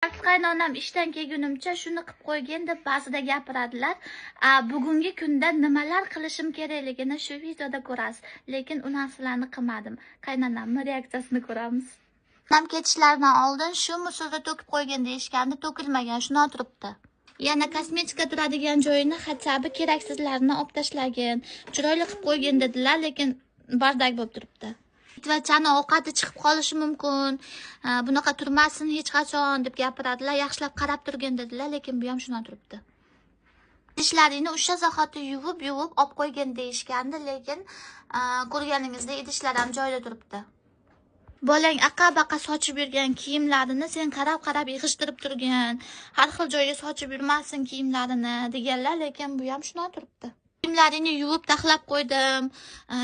Qaynonam ishdan kelgunimcha shuni qilib qo'ygin deb ba'zida gapiradilar. Bugungi kunda nimalar qilishim kerakligini shu videoda ko'rasiz. Lekin u narsalarni qilmadim. Qaynonamning reaksiyasini ko'ramiz. Nam ketishlaridan oldin shu musulda to'kib qo'ygin deyishganda to'kilmagan, shuni o'tiribdi. Yana kosmetika turadigan joyini hatsabi keraksizlarini olib tashlagin, chiroyli qilib qo'ygin dedilar, lekin bardak bo'lib turibdi. Itvachani ovqati chiqib qolishi mumkin. Bunaqa turmasin hech qachon deb gapiradilar. Yaxshilab qarab turgin dedilar, lekin bu ham shuna turibdi. Idishlaringni o'sha zahoti yuvib olib qo'ygin deyishgandi, lekin ko'rganingizdek idishlar ham joyida turibdi. Bolang aqa-baqa sochib yurgan kiyimlarini sen qarab yig'ishtirib turgin. Har xil joyga sochib yurmasin kiyimlarini deganlar, lekin bu ham shuna turibdi. Kiyimlarini yuvib taxlab qo'ydim,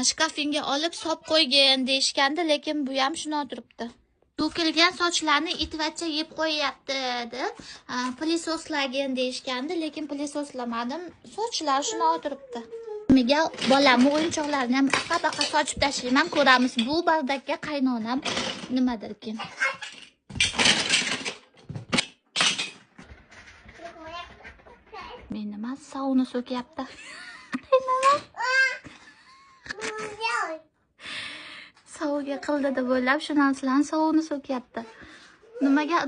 shkafingga olib sop qo'ygin deyishgandi, lekin bu ham shuna turibdi. To'kilgan sochlarni itvacha yeb qo'yyapti deb pilisoslagin deyishgandi, lekin pilisoslamadim. Sochlar shuna turibdi. Nimaga bolamning o'yinchoqlarini ham aqa-baqa sochib tashlayman, ko'ramiz. Bu bardakka qaynonam nimadirkin. Men nima sauna so'kyapti. Sovuga qildi deb o'ylab shu narsalarni sovuni so'kyapti.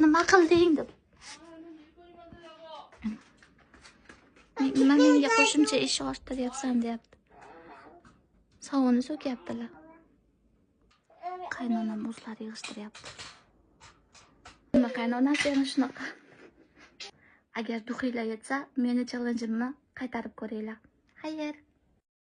Nima qilding deb. Nima menga qo'shimcha ish orttiryapsan deyapti. Sovuni so'kyaptilar. Qaynonam o'zlari yig'ishtiryapti. Nima qaynonasi yana shunaqa. Agar duxiylar yetsa, meni challenge'imni qaytarib ko'ringlar. Xayr.